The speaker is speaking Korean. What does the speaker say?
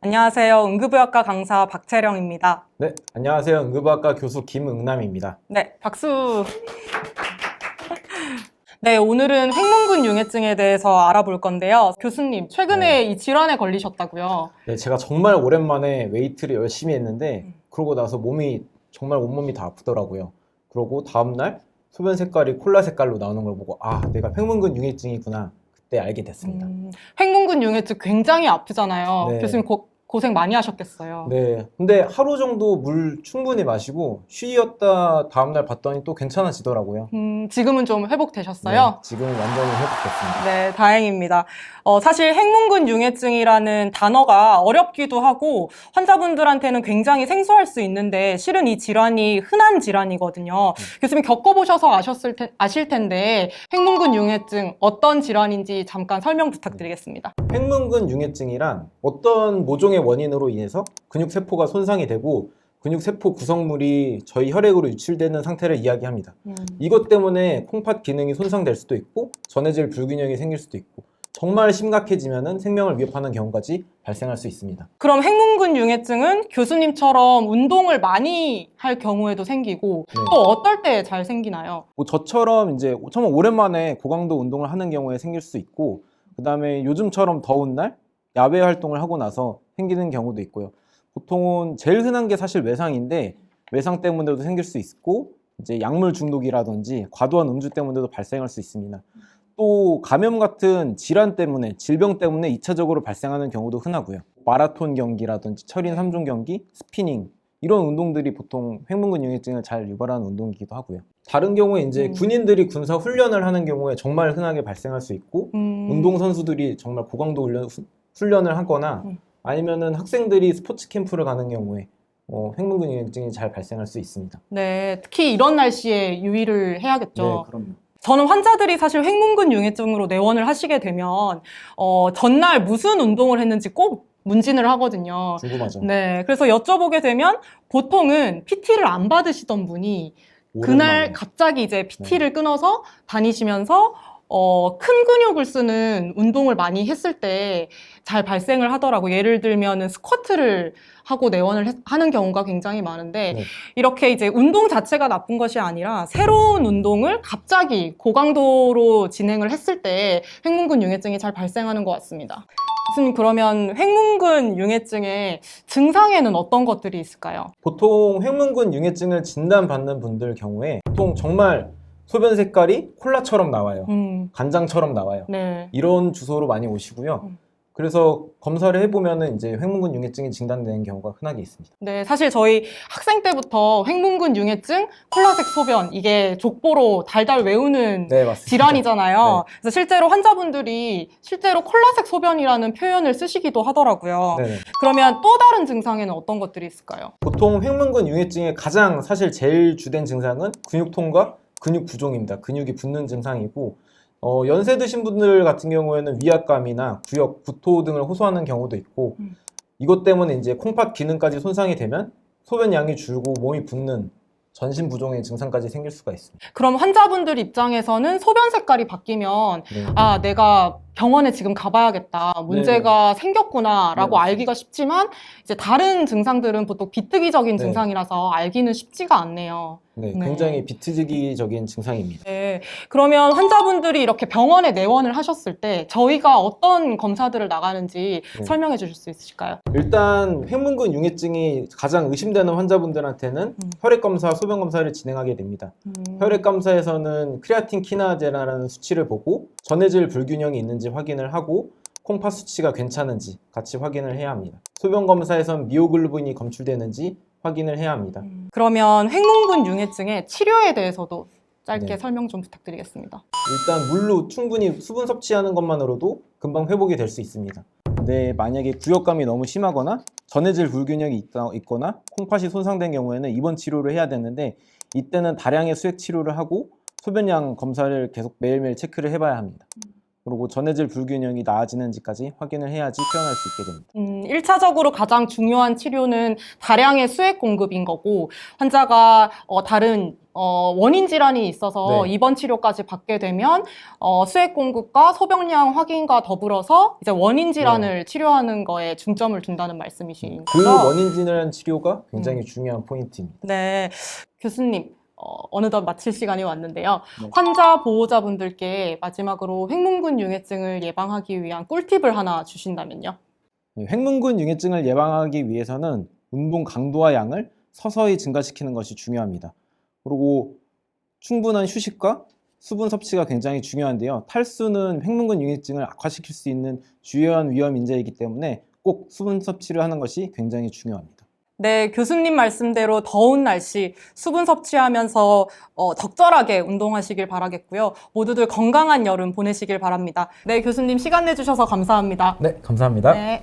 안녕하세요. 응급의학과 강사 박채령입니다. 네, 안녕하세요. 응급의학과 교수 김응남입니다. 네, 박수. 네, 오늘은 횡문근 융해증에 대해서 알아볼 건데요. 교수님, 최근에 이 질환에 걸리셨다고요? 네, 제가 정말 오랜만에 웨이트를 열심히 했는데 그러고 나서 정말 온몸이 다 아프더라고요. 그러고 다음날 소변 색깔이 콜라 색깔로 나오는 걸 보고 내가 횡문근 융해증이구나. 그때 알게 됐습니다. 횡문근 융해증 굉장히 아프잖아요. 네. 교수님 고생 많이 하셨겠어요. 네, 근데 하루 정도 물 충분히 마시고 쉬었다 다음날 봤더니 또 괜찮아지더라고요. 지금은 좀 회복되셨어요? 네, 지금은 완전히 회복됐습니다. 네, 다행입니다. 사실 횡문근 융해증이라는 단어가 어렵기도 하고 환자분들한테는 굉장히 생소할 수 있는데 실은 이 질환이 흔한 질환이거든요. 교수님 겪어보셔서 아실 텐데 횡문근 융해증 어떤 질환인지 잠깐 설명 부탁드리겠습니다. 횡문근 융해증이란 어떤 모종의 원인으로 인해서 근육세포가 손상이 되고 근육세포 구성물이 저희 혈액으로 유출되는 상태를 이야기합니다. 이것 때문에 콩팥 기능이 손상될 수도 있고 전해질 불균형이 생길 수도 있고 정말 심각해지면 생명을 위협하는 경우까지 발생할 수 있습니다. 그럼 횡문근 융해증은 교수님처럼 운동을 많이 할 경우에도 생기고 또 어떨 때 잘 생기나요? 저처럼 이제 정말 오랜만에 고강도 운동을 하는 경우에 생길 수 있고 그 다음에 요즘처럼 더운 날 야외 활동을 하고 나서 생기는 경우도 있고요. 보통은 제일 흔한 게 사실 외상인데 외상 때문에도 생길 수 있고 이제 약물 중독이라든지 과도한 음주 때문에도 발생할 수 있습니다. 또 감염 같은 질환 때문에 질병 때문에 2차적으로 발생하는 경우도 흔하고요. 마라톤 경기라든지 철인 3종 경기, 스피닝 이런 운동들이 보통 횡문근 융해증을 잘 유발하는 운동이기도 하고요. 다른 경우에 이제 군인들이 군사 훈련을 하는 경우에 정말 흔하게 발생할 수 있고 운동선수들이 정말 고강도 훈련을 하거나 아니면은 학생들이 스포츠 캠프를 가는 경우에 횡문근 융해증이 잘 발생할 수 있습니다. 네, 특히 이런 날씨에 유의를 해야겠죠. 네, 그럼요. 저는 환자들이 사실 횡문근 융해증으로 내원을 하시게 되면 전날 무슨 운동을 했는지 꼭 문진을 하거든요. 궁금하죠. 네, 그래서 여쭤보게 되면 보통은 PT를 안 받으시던 분이 그날 갑자기 이제 PT를 끊어서 다니시면서 큰 근육을 쓰는 운동을 많이 했을 때 잘 발생을 하더라고요. 예를 들면 스쿼트를 하고 내원을 하는 경우가 굉장히 많은데 이렇게 이제 운동 자체가 나쁜 것이 아니라 새로운 운동을 갑자기 고강도로 진행을 했을 때 횡문근 융해증이 잘 발생하는 것 같습니다. 교수님, 그러면 횡문근 융해증의 증상에는 어떤 것들이 있을까요? 보통 횡문근 융해증을 진단받는 분들 경우에 보통 정말 소변 색깔이 콜라처럼 나와요. 간장처럼 나와요. 네. 이런 주소로 많이 오시고요. 그래서 검사를 해보면은 이제 횡문근 융해증이 진단되는 경우가 흔하게 있습니다. 네, 사실 저희 학생 때부터 횡문근 융해증, 콜라색 소변 이게 족보로 달달 외우는 질환이잖아요. 네. 그래서 실제로 환자분들이 실제로 콜라색 소변이라는 표현을 쓰시기도 하더라고요. 네네. 그러면 또 다른 증상에는 어떤 것들이 있을까요? 보통 횡문근 융해증의 가장 사실 제일 주된 증상은 근육통과 근육 부종입니다. 근육이 붓는 증상이고 연세 드신 분들 같은 경우에는 위압감이나 구역, 구토 등을 호소하는 경우도 있고 이것 때문에 이제 콩팥 기능까지 손상이 되면 소변량이 줄고 몸이 붓는 전신 부종의 증상까지 생길 수가 있습니다. 그럼 환자분들 입장에서는 소변 색깔이 바뀌면 내가 병원에 지금 가봐야겠다. 문제가 생겼구나라고 알기가 쉽지만 이제 다른 증상들은 보통 비특이적인 증상이라서 알기는 쉽지가 않네요. 네, 굉장히 비특이적인 증상입니다. 네, 그러면 환자분들이 이렇게 병원에 내원을 하셨을 때 저희가 어떤 검사들을 나가는지 설명해 주실 수 있으실까요? 일단 횡문근 융해증이 가장 의심되는 환자분들한테는 혈액검사, 소변검사를 진행하게 됩니다. 혈액검사에서는 크레아틴 키나제라는 수치를 보고 전해질 불균형이 있는지 확인을 하고 콩팥 수치가 괜찮은지 같이 확인을 해야 합니다. 소변검사에서는 미오글로빈이 검출되는지 확인을 해야 합니다. 그러면 횡문근 융해증의 치료에 대해서도 짧게 설명 좀 부탁드리겠습니다. 일단 물로 충분히 수분 섭취하는 것만으로도 금방 회복이 될 수 있습니다. 근데 만약에 구역감이 너무 심하거나 전해질 불균형이 있거나 콩팥이 손상된 경우에는 입원 치료를 해야 되는데 이때는 다량의 수액 치료를 하고 소변량 검사를 계속 매일매일 체크를 해봐야 합니다. 그리고 전해질 불균형이 나아지는지까지 확인을 해야지 퇴원할 수 있게 됩니다. 1차적으로 가장 중요한 치료는 다량의 수액 공급인 거고 환자가 다른 원인 질환이 있어서 네. 입원 치료까지 받게 되면 수액 공급과 소변량 확인과 더불어서 이제 원인 질환을 치료하는 거에 중점을 둔다는 말씀이신 그 거죠? 원인 질환 치료가 굉장히 중요한 포인트입니다. 네, 교수님. 어느덧 마칠 시간이 왔는데요. 네. 환자 보호자분들께 마지막으로 횡문근 융해증을 예방하기 위한 꿀팁을 하나 주신다면요? 횡문근 융해증을 예방하기 위해서는 운동 강도와 양을 서서히 증가시키는 것이 중요합니다. 그리고 충분한 휴식과 수분 섭취가 굉장히 중요한데요. 탈수는 횡문근 융해증을 악화시킬 수 있는 주요한 위험 인자이기 때문에 꼭 수분 섭취를 하는 것이 굉장히 중요합니다. 네, 교수님 말씀대로 더운 날씨 수분 섭취하면서 적절하게 운동하시길 바라겠고요. 모두들 건강한 여름 보내시길 바랍니다. 네, 교수님 시간 내주셔서 감사합니다. 네, 감사합니다. 네.